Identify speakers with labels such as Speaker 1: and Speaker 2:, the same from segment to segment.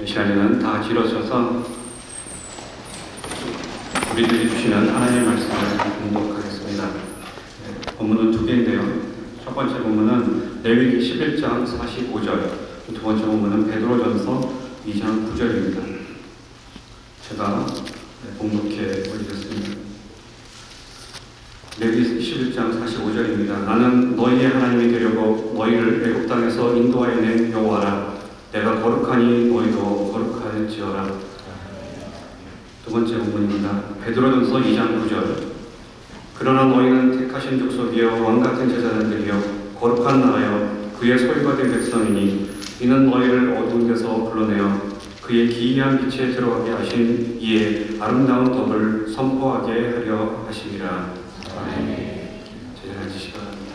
Speaker 1: 이 시간에는 다 같이 일어서서 우리들이 주시는 하나님의 말씀을 공독하겠습니다. 본문은 두 개인데요. 첫 번째 본문은 레위기 11장 45절, 두 번째 본문은 베드로전서 2장 9절입니다. 제가 봉독해 올리겠습니다. 레위기 11장 45절입니다. 나는 너희의 하나님이 되려고 너희를 애굽 땅에서 인도하여 낸 여호와라. 내가 거룩하니 너희도 거룩할지어라. 두 번째 본문입니다. 베드로전서 2장 9절. 그러나 너희는 택하신 족속이여 왕같은 제자들이여 거룩한 나라여 그의 소유가 된 백성이니 이는 너희를 어두운 데서 불러내어 그의 기이한 빛에 들어가게 하신 이의 아름다운 덕을 선포하게 하려 하심이라. 아멘. 제자 앉으시기 바랍니다.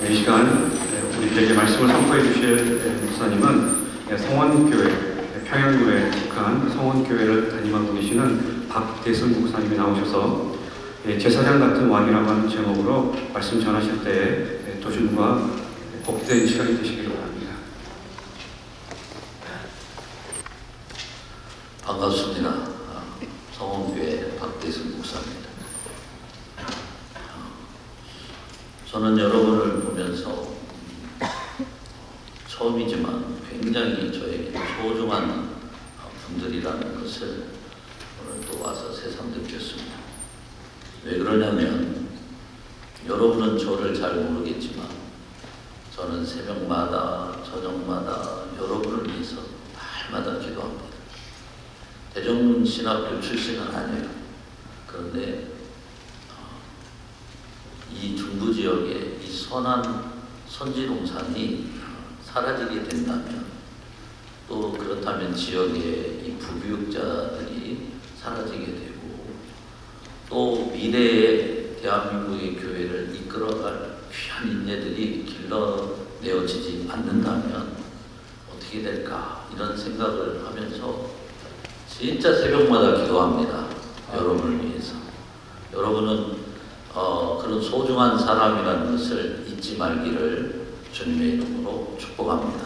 Speaker 1: 이 시간 우리들에게 말씀을 선포해 주실 목사님은 성원교회, 평양교회에 속한 성원교회를 담임하고 계시는 박대승 목사님이 나오셔서 제사장 같은 왕이라고 하는 제목으로 말씀 전하실 때에 도전과 복된 시간이 되시기를 바랍니다.
Speaker 2: 반갑습니다. 성원교회 박대승 목사입니다. 저는 여러분을 보면서 처음이지만 굉장히 저에게 소중한 분들이라는 것을 오늘 또 와서 새삼 느꼈습니다. 왜 그러냐면 여러분은 저를 잘 모르겠지만 저는 새벽마다 저녁마다 여러분을 위해서 날마다 기도합니다. 대정문 신학교 출신은 아니에요. 그런데 이 중부 지역에 이 선한 선지농산이 사라지게 된다면 또 그렇다면 지역의 이 부교육자들이 사라지게 되고 또 미래의 대한민국의 교회를 이끌어갈 귀한 인재들이 길러내어지지 않는다면 어떻게 될까 이런 생각을 하면서 진짜 새벽마다 기도합니다. 여러분을 위해서. 여러분은 그런 소중한 사람이라는 것을 잊지 말기를 주님의 이름으로 축복합니다.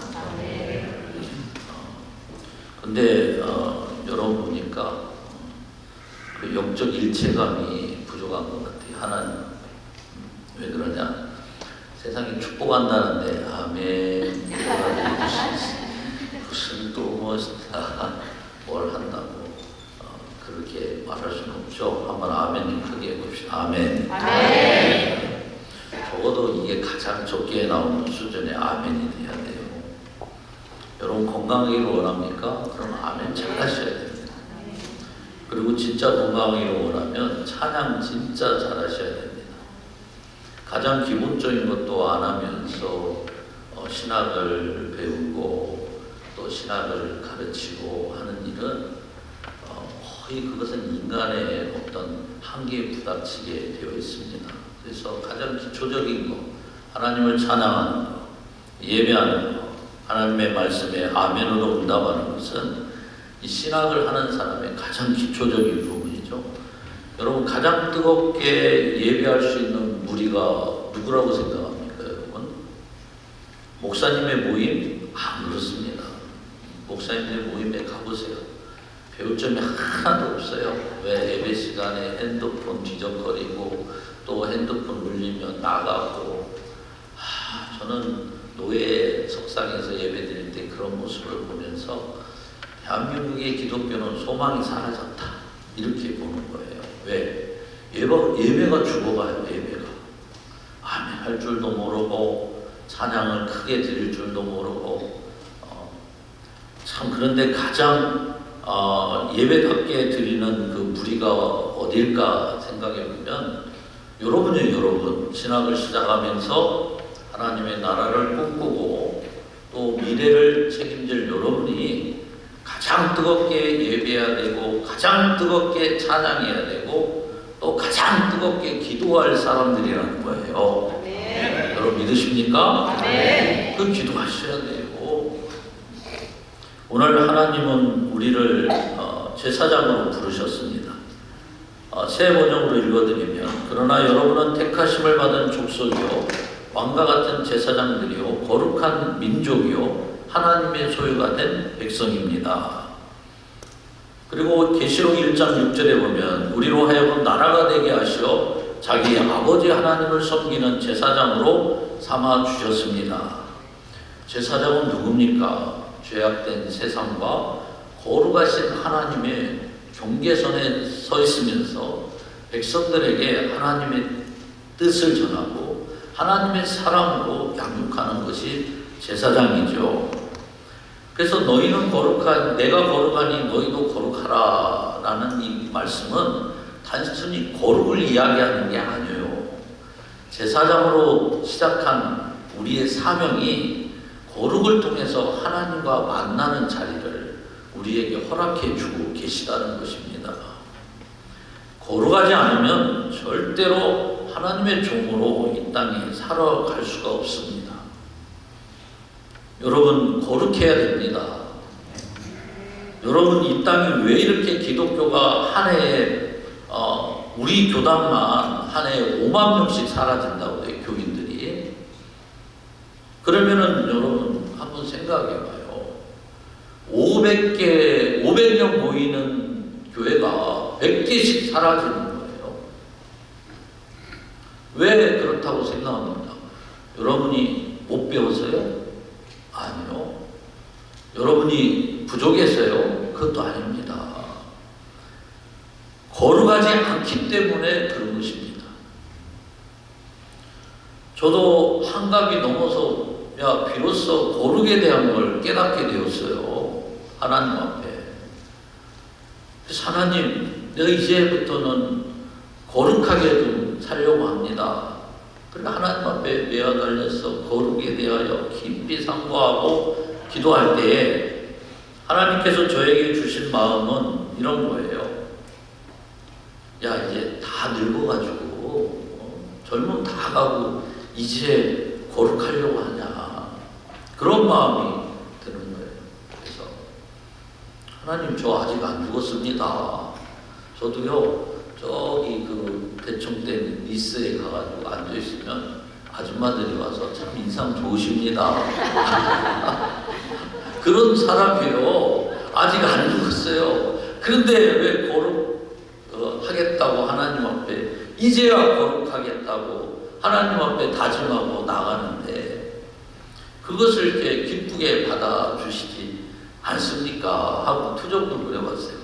Speaker 2: 근데 여러분 보니까 그 영적 일체감이 부족한 것 같아요. 하나님 왜 그러냐? 세상에 축복한다는데 아멘 무슨 또 멋있다 뭘 한다고 그렇게 말할 수는 없죠. 한번 아멘 크게 해봅시다. 아멘. 아멘. 적어도 이게 가장 적게 나오는 수준의 아멘이 돼야 돼요. 여러분 건강하기를 원합니까? 그럼 아멘 잘 하셔야 됩니다. 그리고 진짜 건강하기를 원하면 찬양 진짜 잘 하셔야 됩니다. 가장 기본적인 것도 안 하면서 신학을 배우고 또 신학을 가르치고 하는 일은 거의 그것은 인간의 어떤 한계에 부닥치게 되어 있습니다. 그래서 가장 기초적인 거, 하나님을 찬양하는 거, 예배하는 거, 하나님의 말씀에 아멘으로 응답하는 것은 이 신학을 하는 사람의 가장 기초적인 부분이죠. 여러분 가장 뜨겁게 예배할 수 있는 무리가 누구라고 생각합니까, 여러분? 목사님의 모임? 안 그렇습니다. 목사님의 모임에 가보세요. 배울 점이 하나도 없어요. 왜 예배 시간에 핸드폰 뒤적거리고 또 핸드폰 울리면 나가고 저는 노예 석상에서 예배 드릴 때 그런 모습을 보면서 대한민국의 기독교는 소망이 사라졌다 이렇게 보는 거예요. 왜? 예배가 죽어가요. 예배가 아멘 할 줄도 모르고 찬양을 크게 드릴 줄도 모르고 참 그런데 가장 예배답게 드리는 그 무리가 어딜까 생각해 보면 여러분이에요. 여러분 신학을 시작하면서 하나님의 나라를 꿈꾸고 또 미래를 책임질 여러분이 가장 뜨겁게 예배해야 되고 가장 뜨겁게 찬양해야 되고 또 가장 뜨겁게 기도할 사람들이라는 거예요. 네. 여러분 믿으십니까? 네. 그 기도하셔야 돼요. 오늘 하나님은 우리를 제사장으로 부르셨습니다. 새 번역으로 읽어드리면 그러나 여러분은 택하심을 받은 족속이요 왕과 같은 제사장들이요 거룩한 민족이요 하나님의 소유가 된 백성입니다. 그리고 계시록 1장 6절에 보면 우리로 하여금 나라가 되게 하시어 자기 아버지 하나님을 섬기는 제사장으로 삼아 주셨습니다. 제사장은 누굽니까? 죄악된 세상과 거룩하신 하나님의 경계선에 서 있으면서 백성들에게 하나님의 뜻을 전하고 하나님의 사랑으로 양육하는 것이 제사장이죠. 그래서 너희는 거룩한, 내가 거룩하니 너희도 거룩하라 라는 이 말씀은 단순히 거룩을 이야기하는 게 아니에요. 제사장으로 시작한 우리의 사명이 거룩을 통해서 하나님과 만나는 자리를 우리에게 허락해 주고 계시다는 것입니다. 거룩하지 않으면 절대로 하나님의 종으로 이 땅에 살아갈 수가 없습니다. 여러분, 거룩해야 됩니다. 여러분, 이 땅이 왜 이렇게 기독교가 한 해에 우리 교단만 한 해에 5만 명씩 사라진다고 해요, 교인들이. 그러면은 여러분 한번 생각해 봐요. 500명 모이는 교회가 100개씩 사라지는 거예요. 왜 그렇다고 생각합니까? 여러분이 못 배워서요? 아니요. 여러분이 부족해서요? 그것도 아닙니다. 거룩하지 않기 때문에 그런 것입니다. 저도 한갑이 넘어서 비로소 거룩에 대한 걸 깨닫게 되었어요. 하나님 앞에. 그래서 하나님, 내가 이제부터는 거룩하게 좀 살려고 합니다. 그러니까 하나님 앞에 매어달려서 거룩에 대하여 깊이 상고하고 기도할 때에 하나님께서 저에게 주신 마음은 이런 거예요. 야, 이제 다 늙어가지고 젊음 다 가고 이제 거룩하려고 하냐, 그런 마음이 드는 거예요. 그래서 하나님, 저 아직 안 죽었습니다. 저도요 저기 그 대청된 리스에 가가지고 앉아있으면 아줌마들이 와서 참 인상 좋으십니다. 그런 사람이에요. 아직 안 죽었어요. 그런데 왜 거룩 하겠다고 하나님 앞에 이제야 거룩하겠다고 하나님 앞에 다짐하고 나가는데 그것을 이렇게 기쁘게 받아주시지 않습니까? 하고 투정도 그려봤어요.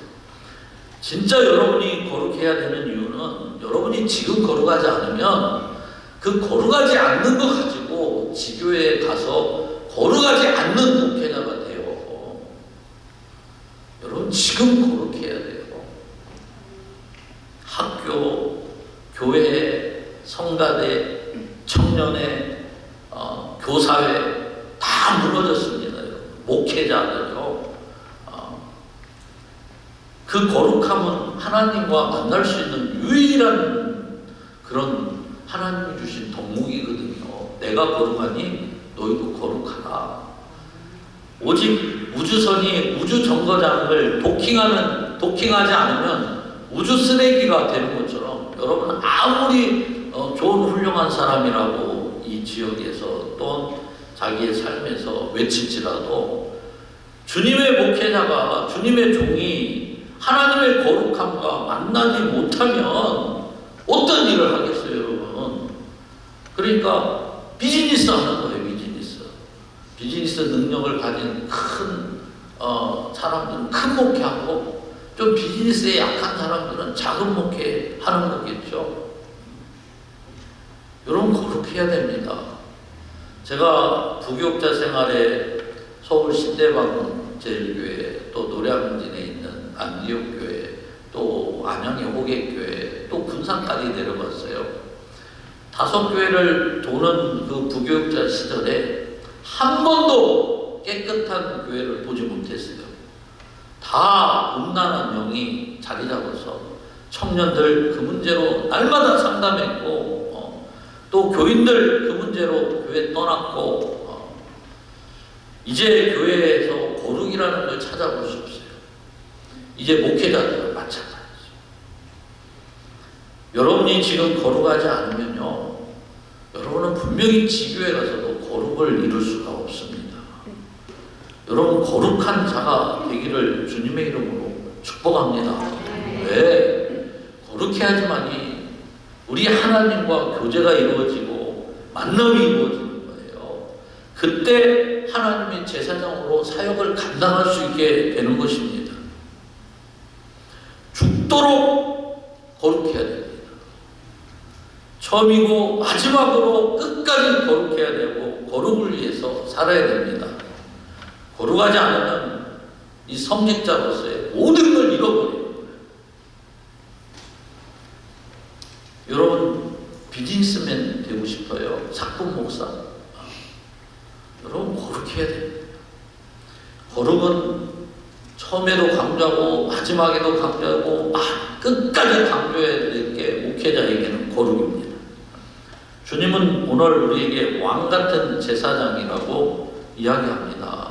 Speaker 2: 진짜 여러분이 거룩해야 되는 이유는 여러분이 지금 거룩하지 않으면 그 거룩하지 않는 거 가지고 지교회에 가서 거룩하지 않는 목회자가 돼요. 여러분 지금 거룩해야 돼요. 학교, 교회, 성가대, 청년회, 교사회 다 무너졌습니다. 목회자들요. 그 거룩함은 하나님과 만날 수 있는 유일한 그런 하나님이 주신 덕목이거든요. 내가 거룩하니 너희도 거룩하라. 오직 우주선이 우주 정거장을 도킹하지 않으면 우주 쓰레기가 되는 것처럼 여러분 아무리 좋은 훌륭한 사람이라고 이 지역에서 또 자기의 삶에서 외칠지라도 주님의 목회자가, 주님의 종이 하나님의 거룩함과 만나지 못하면 어떤 일을 하겠어요, 여러분? 그러니까 비즈니스 하는 거예요, 비즈니스. 비즈니스 능력을 가진 큰 사람들은 큰 목회하고 좀 비즈니스에 약한 사람들은 작은 목회 하는 거겠죠. 여러분 거룩해야 됩니다. 제가 부교육자 생활에 서울 신대방제일교회, 또 노량진에 있는 안디옥교회, 또 안양의 호객교회, 또 군산까지 내려갔어요. 5교회를 도는 그 부교육자 시절에 한 번도 깨끗한 교회를 보지 못했어요. 다 음란한 영이 자리 잡아서 청년들 그 문제로 날마다 상담했고 또 교인들 그 문제로 교회 떠났고 이제 교회에서 거룩이라는 걸 찾아볼 수 없어요. 이제 목회자들은 마찬가지죠. 여러분이 지금 거룩하지 않으면요, 여러분은 분명히 지교회 가서도 거룩을 이룰 수가 없습니다. 여러분 거룩한 자가 되기를 주님의 이름으로 축복합니다. 왜? 거룩해야지만이 우리 하나님과 교제가 이루어지고 만남이 이루어지는 거예요. 그때 하나님의 제사장으로 사역을 감당할 수 있게 되는 것입니다. 죽도록 거룩해야 됩니다. 처음이고 마지막으로 끝까지 거룩해야 되고 거룩을 위해서 살아야 됩니다. 거룩하지 않으면 이 성직자로서의 모든 걸 잃어버려요. 여러분 비즈니스맨 되고 싶어요? 사건 목사? 여러분 거룩해야 됩니다. 거룩은 처음에도 강조하고 마지막에도 강조하고 끝까지 강조해야 될 게 목회자에게는 거룩입니다. 주님은 오늘 우리에게 왕 같은 제사장이라고 이야기합니다.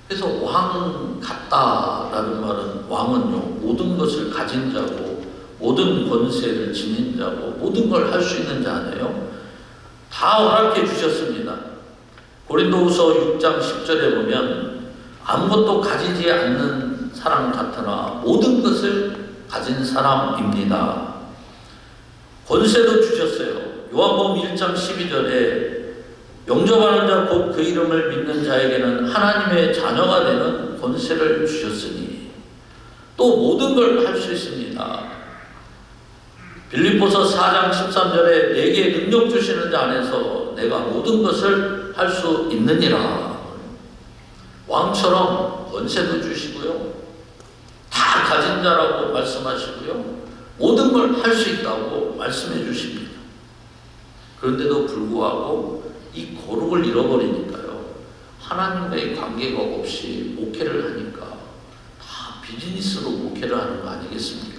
Speaker 2: 그래서 왕 같다라는 말은 왕은요 모든 것을 가진 자고 모든 권세를 지닌 자고 모든 걸 할 수 있는 자네요. 다 허락해 주셨습니다. 고린도후서 6장 10절에 보면 아무것도 가지지 않는 사람 같으나 모든 것을 가진 사람입니다. 권세도 주셨어요. 요한복음 1장 12절에 영접하는 자 곧 그 이름을 믿는 자에게는 하나님의 자녀가 되는 권세를 주셨으니 또 모든 걸 할 수 있습니다. 빌립보서 4장 13절에 내게 능력 주시는 자 안에서 내가 모든 것을 할 수 있느니라. 왕처럼 권세도 주시고요. 다 가진 자라고 말씀하시고요. 모든 걸 할 수 있다고 말씀해 주십니다. 그런데도 불구하고 이 거룩을 잃어버리니까요. 하나님과의 관계가 없이 목회를 하니까 다 비즈니스로 목회를 하는 거 아니겠습니까?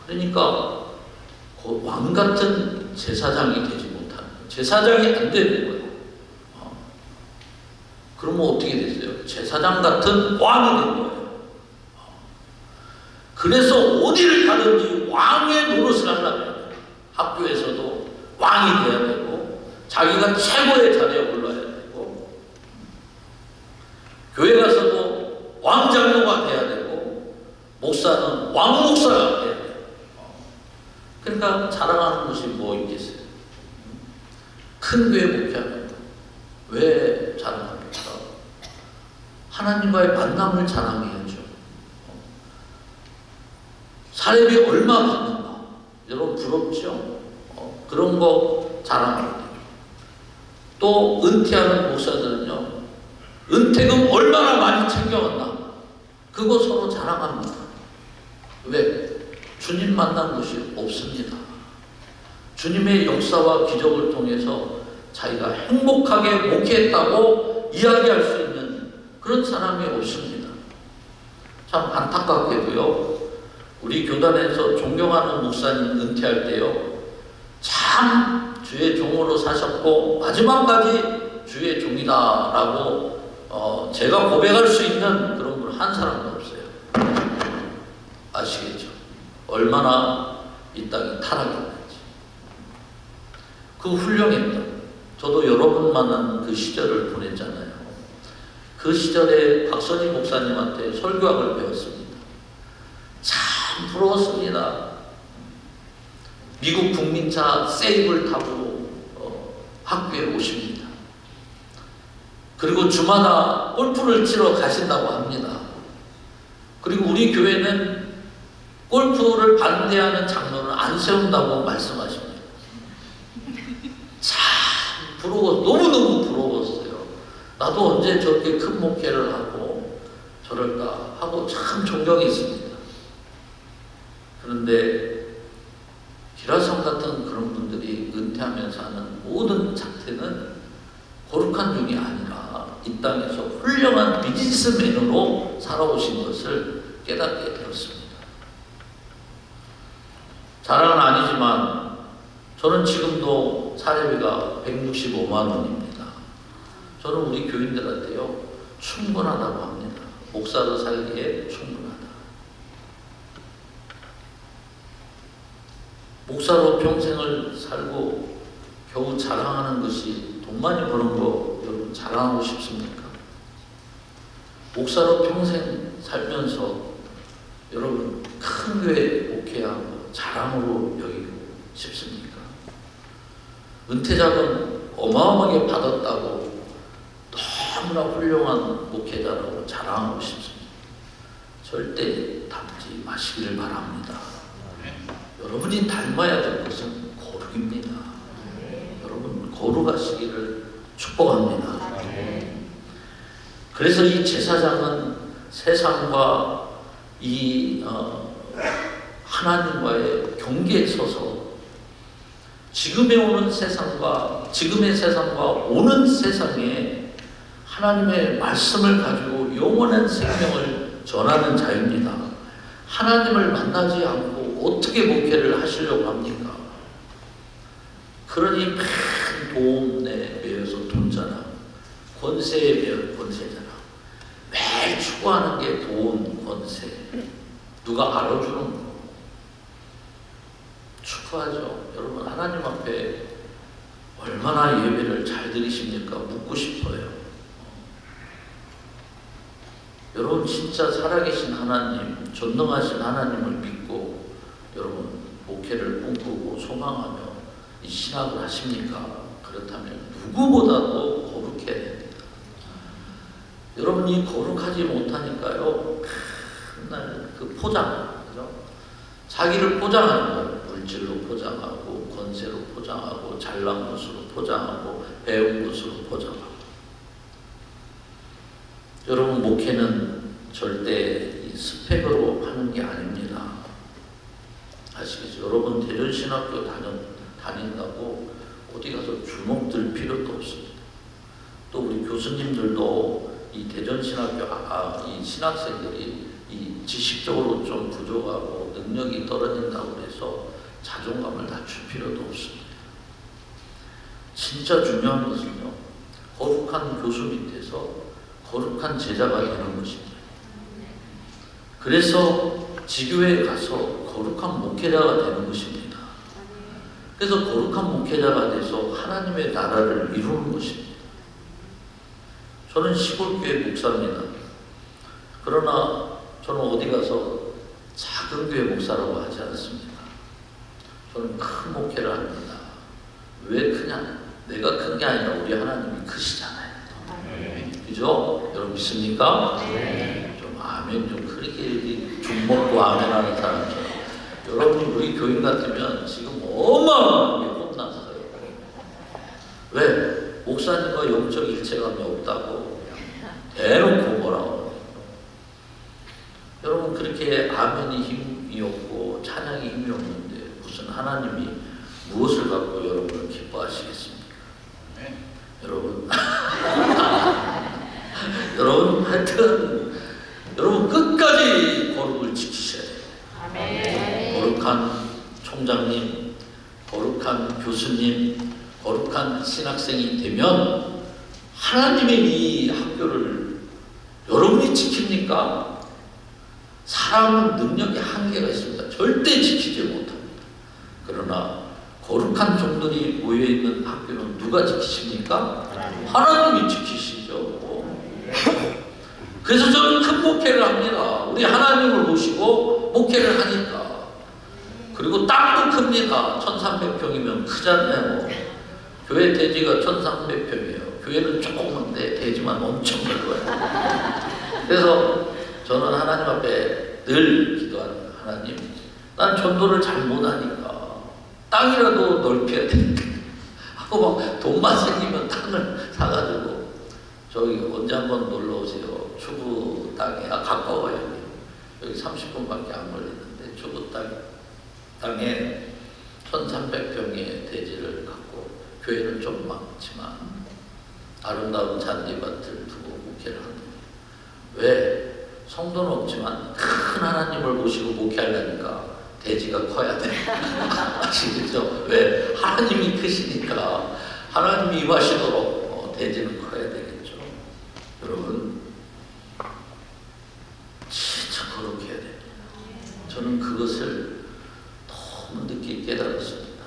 Speaker 2: 그러니까 왕 같은 제사장이 되지 못하는 제사장이 안 되는 거예요. 그러면 어떻게 됐어요? 제사장 같은 왕이 된 거예요. 그래서 어디를 가든지 왕의 노릇을 하려면 학교에서도 왕이 돼야 되고 자기가 최고의 자리에 올라야 되고 교회 가서도 왕장로가 돼야 되고 목사는 왕목사가 돼야 돼요. 그러니까 자랑하는 것이 뭐 있겠어요? 큰 교회 목회하는 거. 왜 자랑합니까? 하나님과의 만남을 자랑해야죠. 사례비 얼마 받는가? 여러분 부럽죠? 그런 거 자랑해야 돼요. 또 은퇴하는 목사들은요. 은퇴금 얼마나 많이 챙겨왔나? 그거 서로 자랑합니다. 왜? 주님 만난 것이 없습니다. 주님의 역사와 기적을 통해서 자기가 행복하게 목회했다고 이야기할 수 있는 그런 사람이 없습니다. 참 안타깝게도요. 우리 교단에서 존경하는 목사님 은퇴할 때요. 참 주의 종으로 사셨고 마지막까지 주의 종이다라고 제가 고백할 수 있는 그런 분 한 사람도 없어요. 아시겠죠? 얼마나 이 땅이 타락했는지. 그 훌륭했다. 저도 여러분 만난 그 시절을 보냈잖아요. 그 시절에 박선희 목사님한테 설교학을 배웠습니다. 참 부러웠습니다. 미국 국민차 세이블 타고 학교에 오십니다. 그리고 주마다 골프를 치러 가신다고 합니다. 그리고 우리 교회는 골프를 반대하는 장로는 안 세운다고 말씀하십니다. 참 너무너무 부러웠어요. 나도 언제 저렇게 큰 목회를 하고 저럴까 하고 참 존경이 있습니다. 그런데 기라성 같은 그런 분들이 은퇴하면서 하는 모든 작태는 거룩한 종이 아니라 이 땅에서 훌륭한 비즈니스맨으로 살아오신 것을 깨닫게 되었습니다. 자랑은 아니지만 저는 지금도 사례비가 165만 원입니다. 저는 우리 교인들한테요 충분하다고 합니다. 목사로 살기에 충분하다. 목사로 평생을 살고 겨우 자랑하는 것이 돈 많이 버는 거 여러분 자랑하고 싶습니까? 목사로 평생 살면서 여러분 큰 교회 목회하고 자랑으로 여기고 싶습니까? 은퇴자금 어마어마하게 받았다고 너무나 훌륭한 목회자라고 자랑하고 싶습니다. 절대 닮지 마시기를 바랍니다. 여러분이 닮아야 될 것은 거룩입니다. 여러분 거룩하시기를 축복합니다. 그래서 이 제사장은 세상과 이 하나님과의 경계에 서서 지금의 세상과 오는 세상에 하나님의 말씀을 가지고 영원한 생명을 전하는 자입니다. 하나님을 만나지 않고 어떻게 목회를 하시려고 합니까? 그러니 큰 돈에 매여서 돈자랑 권세에 매여 권세자랑 매일 추구하는 게 돈, 권세, 누가 알아주는 거 축구하죠. 여러분 하나님 앞에 얼마나 예배를 잘 드리십니까? 묻고 싶어요. 여러분 진짜 살아계신 하나님, 전능하신 하나님을 믿고 여러분 목회를 꿈꾸고 소망하며 이 신학을 하십니까? 그렇다면 누구보다도 거룩해야 됩니다. 여러분이 거룩하지 못하니까요, 맨날 그 포장, 그죠? 자기를 포장하는 거예요. 물질로 포장하고, 권세로 포장하고, 잘난 것으로 포장하고, 배운 것으로 포장하고. 여러분 목회는 절대 이 스펙으로 하는 게 아닙니다. 아시겠죠? 여러분 대전신학교 다닌다고 어디 가서 주먹 들 필요도 없습니다. 또 우리 교수님들도 이 대전신학교 이 신학생들이 이 지식적으로 좀 부족하고 능력이 떨어진다고 해서 자존감을 낮출 필요도 없습니다. 진짜 중요한 것은요, 거룩한 교수 밑에서 거룩한 제자가 되는 것입니다. 그래서 지교회에 가서 거룩한 목회자가 되는 것입니다. 그래서 거룩한 목회자가 돼서 하나님의 나라를 이루는 것입니다. 저는 시골교회 목사입니다. 그러나 저는 어디 가서 작은 교회 목사라고 하지 않습니다. 저는 큰 목회를 합니다. 왜 크냐? 내가 큰 게 아니라 우리 하나님이 크시잖아요. 그죠? 여러분 믿습니까? 네. 좀 아멘 좀 그렇게 좀 먹고 아멘 하는 사람처럼. 여러분이 우리 교인 같으면 지금 어마어마하게 혼났어요. 왜? 목사님과 영적 일체감이 없다고 대놓고 뭐라고 합니까? 여러분 그렇게 아멘이 힘이 없고 찬양이 힘이 없는데 무슨 하나님이 무엇을 갖고 여러분을 기뻐하시겠습니까? 네. 여러분 여러분 하여튼 여러분 끝까지 거룩을 지키셔야 돼요. 아멘. 거룩한 총장님, 거룩한 교수님, 거룩한 신학생이 되면 하나님의 이 학교를 여러분이 지킵니까? 사람은 능력이 한계가 있습니다. 절대 지키지 못합니다. 그러나 거룩한 종들이 모여있는 학교는 누가 지키십니까? 하나님이 지키시죠. 그래서 저는 큰 목회를 합니다. 우리 하나님을 모시고 목회를 하니까. 그리고 땅도 큽니다. 1300평이면 크잖아요. 교회 대지가 1300평이에요. 교회는 조그만데 대지만 엄청 넓어요. 그래서 저는 하나님 앞에 늘 기도하는 하나님, 난 전도를 잘 못하니까 땅이라도 넓혀야 되니까 하고 막 돈만 생기면 땅을 사가지고 저기 언제 한번 놀러 오세요. 추구 땅에 가까워요. 여기 30분밖에 안 걸리는데 추구 땅에 1300평의 대지를 갖고 교회는 좀 많지만 아름다운 잔디밭을 두고 목회를 합니다. 왜? 성도는 없지만 큰 하나님을 모시고 목회하려니까 대지가 커야 돼. 아시겠죠? 왜? 하나님이 크시니까 하나님이 임하시도록 대지는 커야 되겠죠. 여러분 진짜 거룩해야 됩니다. 저는 그것을 너무 늦게 깨달았습니다.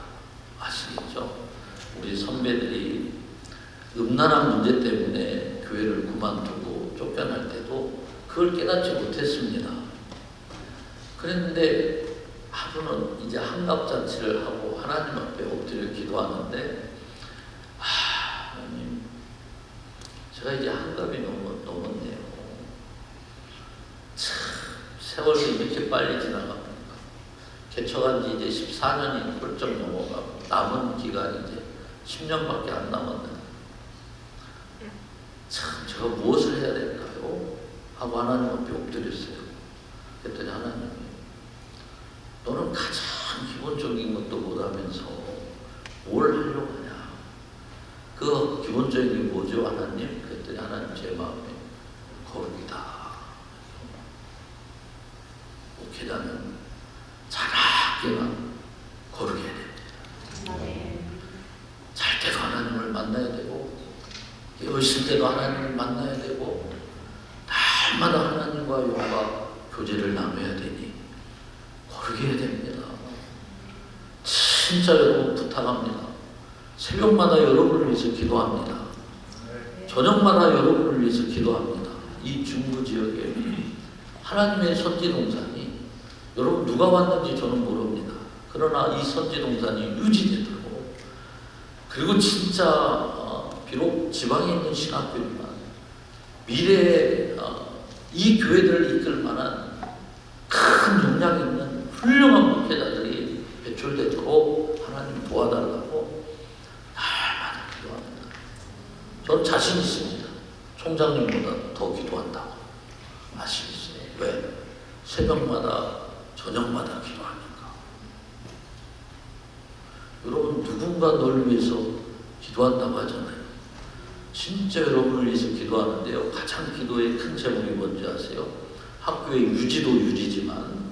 Speaker 2: 아시겠죠? 우리 선배들이 음란한 문제 때문에 교회를 그만두고 쫓겨날 때도 그걸 깨닫지 못했습니다. 그랬는데 하루는 이제 한갑잔치를 하고 하나님 앞에 엎드려 기도하는데, 하나님, 제가 이제 한갑이 넘었네요. 참 세월이 이렇게 빨리 지나갑니까? 개척한 지 이제 14년이 훌쩍 넘어가고 남은 기간이 이제 10년밖에 안 남았는데, 참 제가 무엇을 해야 될까요? 하고 하나님 앞에 엎드렸어요. 그랬더니 하나님이, 너는 가장 기본적인 것도 못하면서 뭘 하려고 하냐? 그 기본적인 게 뭐죠, 하나님? 그랬더니 하나님 제 마음에 거룩이다. 목회자는 자라게만 거룩해야 됩니다. 잘 때도 하나님을 만나야 되고, 깨어있을 때도 하나님을 만나야 되고, 날마다 하나님과 영과 교제를 나눠야 되니 거룩해야 됩니다. 진짜 여러분 부탁합니다. 새벽마다 여러분을 위해서 기도합니다. 저녁마다 여러분을 위해서 기도합니다. 이 중부 지역에 하나님의 선지동산이, 여러분 누가 왔는지 저는 모릅니다. 그러나 이 선지동산이 유지되도록, 그리고 진짜 비록 지방에 있는 신학교지만 미래에 이 교회들을 이끌 만한 큰 역량 있는 훌륭한 목회자들이 배출되도록 하나님 도와달라고 날마다 기도합니다. 저는 자신 있습니다. 총장님보다 더 기도한다고 아시겠어요? 왜? 새벽마다 저녁마다 기도하니까. 여러분 누군가 널 위해서 기도한다고 하잖아요. 진짜 여러분을 위해서 기도하는데요, 가장 기도의 큰 제목이 뭔지 아세요? 학교의 유지도 유지지만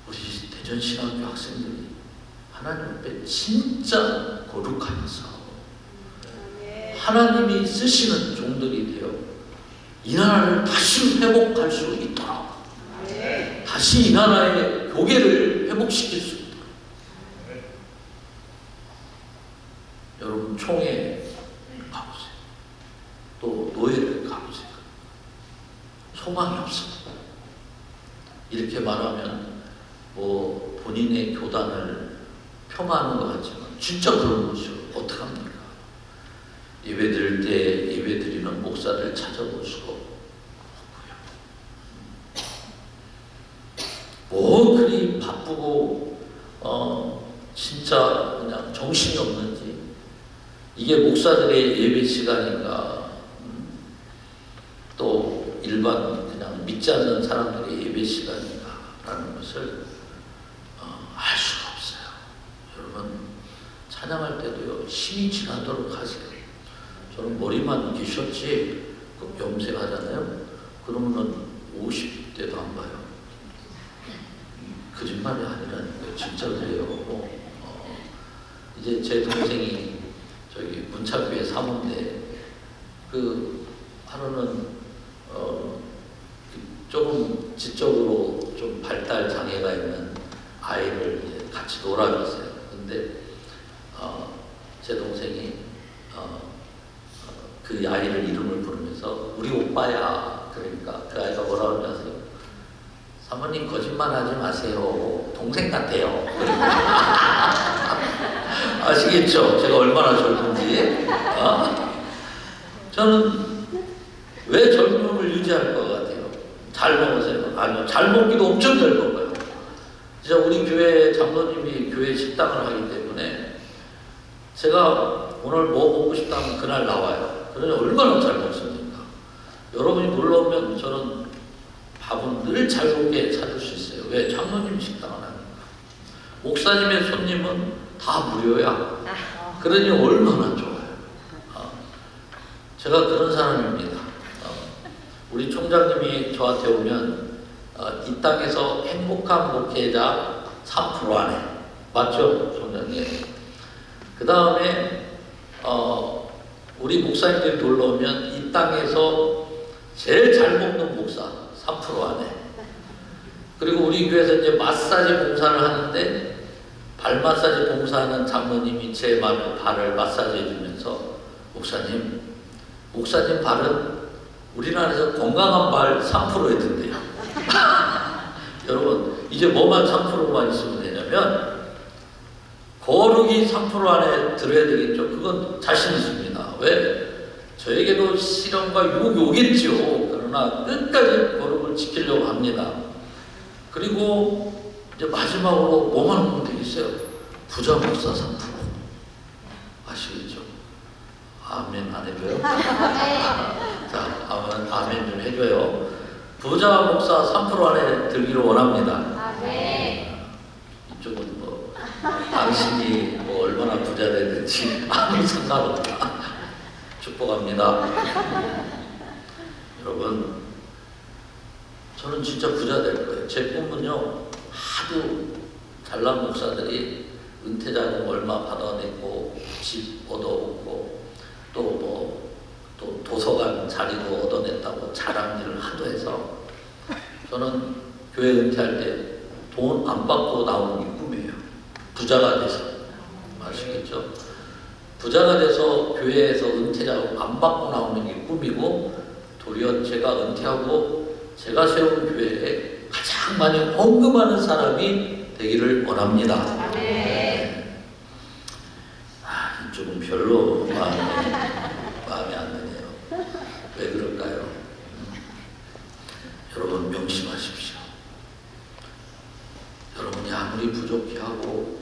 Speaker 2: 우리 대전신학교 학생들이 하나님 앞에 진짜 거룩하면서 하나님이 쓰시는 종들이 되어 이 나라를 다시 회복할 수 있도록, 다시 이 나라의 교계를 회복시킬 수 있도록. 여러분 총회 가보세요. 또 노예를 가보세요. 소망이 없습니다. 이렇게 말하면 뭐 본인의 교단을 폄하하는 것 같지만 진짜 그런 거죠. 어떡합니까? 예배 드릴 때 예배 드리는 목사를 찾아볼 수가 없고요. 뭐 그리 바쁘고 진짜 그냥 정신이 없는지, 이게 목사들의 예배 시간인가, 또 일반 그냥 믿지 않는 사람들의 예배 시간인가라는 것을 알 수가 없어요. 여러분 찬양할 때도요, 힘이 지나도록 하세요. 저는 머리만 기셨지 염색하잖아요. 그러면은 50대도 안 봐요. 거짓말이 아니라니까요. 진짜 그래요. 이제 제 동생이 저기 문창교회 사모인데, 그 하루는 조금 지적으로 좀 발달 장애가 있는 아이를 이제 같이 놀아줬어요. 근데 제 동생이 그 아이를 이름을 부르면서 우리 오빠야. 그러니까 그 아이가 뭐라고 하냐면, 사모님 거짓말하지 마세요. 동생 같아요. 아시겠죠? 제가 얼마나 젊은지. 저는 왜 젊음을 유지할 것 같아요? 잘 먹으세요? 아니요. 잘 먹기도 엄청 잘 먹어요. 진짜 우리 교회 장로님이 교회 식당을 하기 때문에 제가 오늘 뭐 먹고 싶다면 그날 나와요. 그러니 얼마나 잘 먹습니까? 여러분이 놀러 오면 저는 밥은 늘 잘 먹게 찾을 수 있어요. 왜? 장로님 식당을 하니까. 목사님의 손님은 다 무료야. 그러니 얼마나 좋아요. 제가 그런 사람입니다. 우리 총장님이 저한테 오면 이 땅에서 행복한 목회자 3% 안에, 맞죠? 총장님. 그 다음에 우리 목사님들이 놀러 오면 이 땅에서 제일 잘 먹는 목사 3% 안에. 그리고 우리 교회에서 이제 마사지 봉사를 하는데, 발 마사지 봉사하는 장로님이 제 발을 마사지 해주면서, 목사님 발은 우리나라에서 건강한 말 3%였던데요. 여러분, 이제 뭐만 3%만 있으면 되냐면 거룩이 3% 안에 들어야 되겠죠. 그건 자신 있습니다. 왜? 저에게도 시련과 유혹이 오겠죠. 그러나 끝까지 거룩을 지키려고 합니다. 그리고 이제 마지막으로 뭐만 하면 되겠어요? 부자 목사 3%. 아시겠죠? 아멘 안 해줘요? 자, 아멘 좀 해줘요. 부자 목사 3% 안에 들기를 원합니다. 이쪽은 뭐 당신이 뭐 얼마나 부자 되든지 아무 상관없다. 축복합니다. 여러분, 저는 진짜 부자 될 거예요. 제 꿈은요, 하도 잘난 목사들이 은퇴자금 얼마 받아내고 집 얻어오고 또 도서관 자리도 얻어냈다고 자랑질을 하도 해서 저는 교회 은퇴할 때 돈 안 받고 나오는 게 꿈이에요. 부자가 돼서. 아시겠죠? 부자가 돼서 교회에서 은퇴자금 안 받고 나오는 게 꿈이고, 도리어 제가 은퇴하고 제가 세운 교회에 가장 많이 헌금하는 사람이 되기를 원합니다. 이쪽은 별로 마음에 안 드네요. 왜 그럴까요? 여러분 명심하십시오. 여러분이 아무리 부족해하고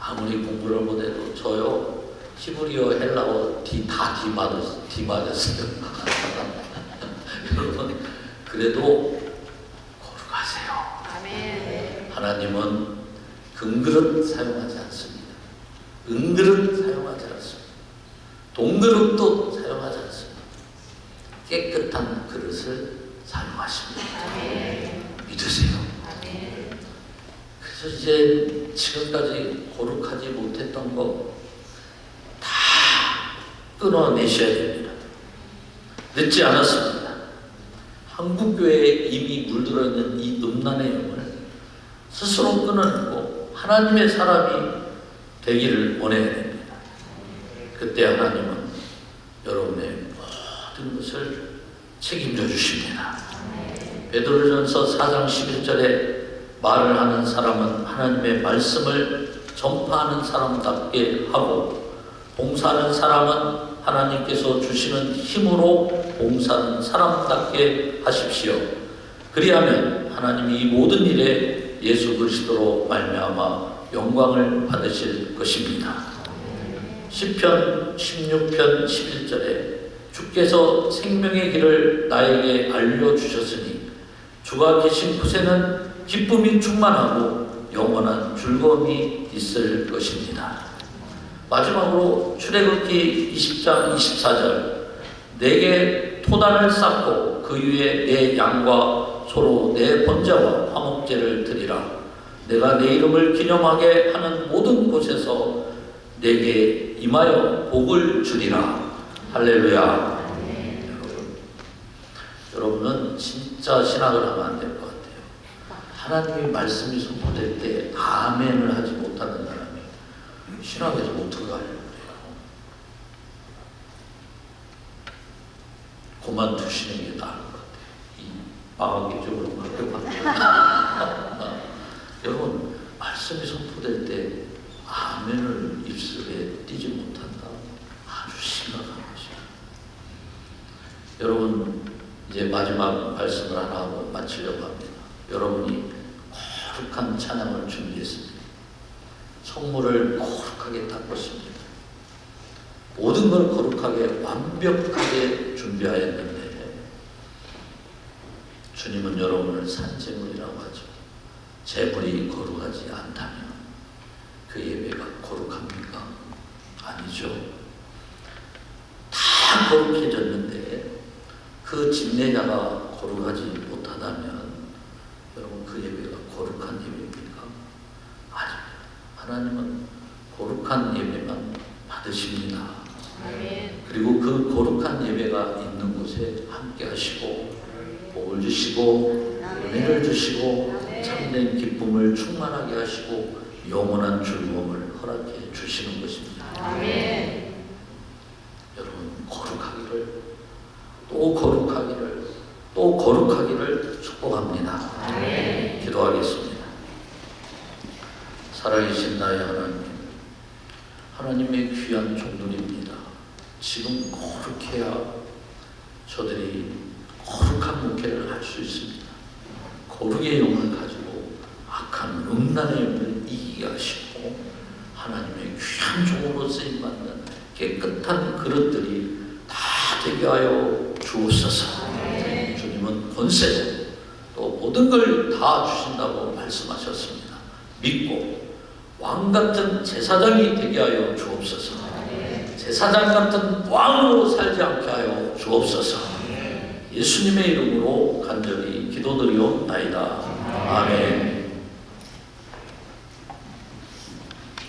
Speaker 2: 아무리 공부를 못해도 저요 히브리어 헬라어 다 D 맞았어요. 여러분 그래도 거룩하세요. 하나님은 금그릇 사용하지 않습니다. 은그릇 사용하지 않습니다. 동그릇도 사용하지 않습니다. 깨끗한 그릇을 사용하십니다. 믿으세요. 그래서 이제 지금까지 거룩하지 못했던 거 다 끊어내셔야 됩니다. 늦지 않았습니다. 한국교회에 이미 물들어 있는 이 음란의 영을 스스로 끊어내고 하나님의 사람이 되기를 원해야 됩니다. 그때 하나님은 여러분의 모든 것을 책임져 주십니다. 베드로전서 4장 11절에 말을 하는 사람은 하나님의 말씀을 전파하는 사람답게 하고, 봉사하는 사람은 하나님께서 주시는 힘으로 봉사하는 사람답게 하십시오. 그리하면 하나님이 이 모든 일에 예수 그리스도로 말미암아 영광을 받으실 것입니다. 시편 16편 11절에 주께서 생명의 길을 나에게 알려주셨으니 주가 계신 곳에는 기쁨이 충만하고 영원한 즐거움이 있을 것입니다. 마지막으로 출애굽기 20장 24절 내게 토단을 쌓고 그 위에 내 양과 소로 내 번제와 화목제를 드리라. 내가 내 이름을 기념하게 하는 모든 곳에서 내게 임하여 복을 주리라. 할렐루야. 여러분은 진짜 신학을 하면 안 될 것 같아요. 하나님의 말씀이 선포될 때 아멘을 하지 못하는 사람이 신학에서 어떻게 하려고 그래요? 그만두시는 게 나을 것 같아요. 이 마귀적으로 그렇게 바뀌어요. 여러분, 말씀이 선포될 때 아멘을 입술에 띄지 못한다. 아주 심각한 것이에요. 여러분, 이제 마지막 말씀을 하나 하고 마치려고 합니다. 여러분이 거룩한 찬양을 준비했습니다. 성물을 거룩하게 닦았습니다. 모든 걸 거룩하게 완벽하게 준비하였는데 주님은 여러분을 산재물이라고 하죠. 재물이 거룩하지 않다면 그 예배가 거룩합니까? 아니죠. 다 거룩해졌는데 그 집례자가 거룩하지 못하다면 여러분 그 예배가 거룩한 예배입니까? 아닙니다. 하나님은 거룩한 예배만 받으십니다. 그리고 그 거룩한 예배가 있는 곳에 함께 하시고 복을 주시고 은혜를 주시고 참된 기쁨을 충만하게 하시고 영원한 즐거움을 허락해 주시는 것입니다. 여러분 거룩하기를 또 거룩하게 거룩하기를 축복합니다. 기도하겠습니다. 살아계신 나의 하나님, 하나님의 귀한 종들입니다. 지금 거룩해야 저들이 거룩한 목회를 할 수 있습니다. 거룩의 영을 가지고 악한 음란의 영을 이기게 하시고 하나님의 귀한 종으로 쓰임받는 깨끗한 그릇들이 다 되게 하여 주옵소서. 주님은 권세 또 모든 걸 다 주신다고 말씀하셨습니다. 믿고 왕같은 제사장이 되게 하여 주옵소서. 제사장 같은 왕으로 살지 않게 하여 주옵소서. 예수님의 이름으로 간절히 기도드리옵나이다. 아멘.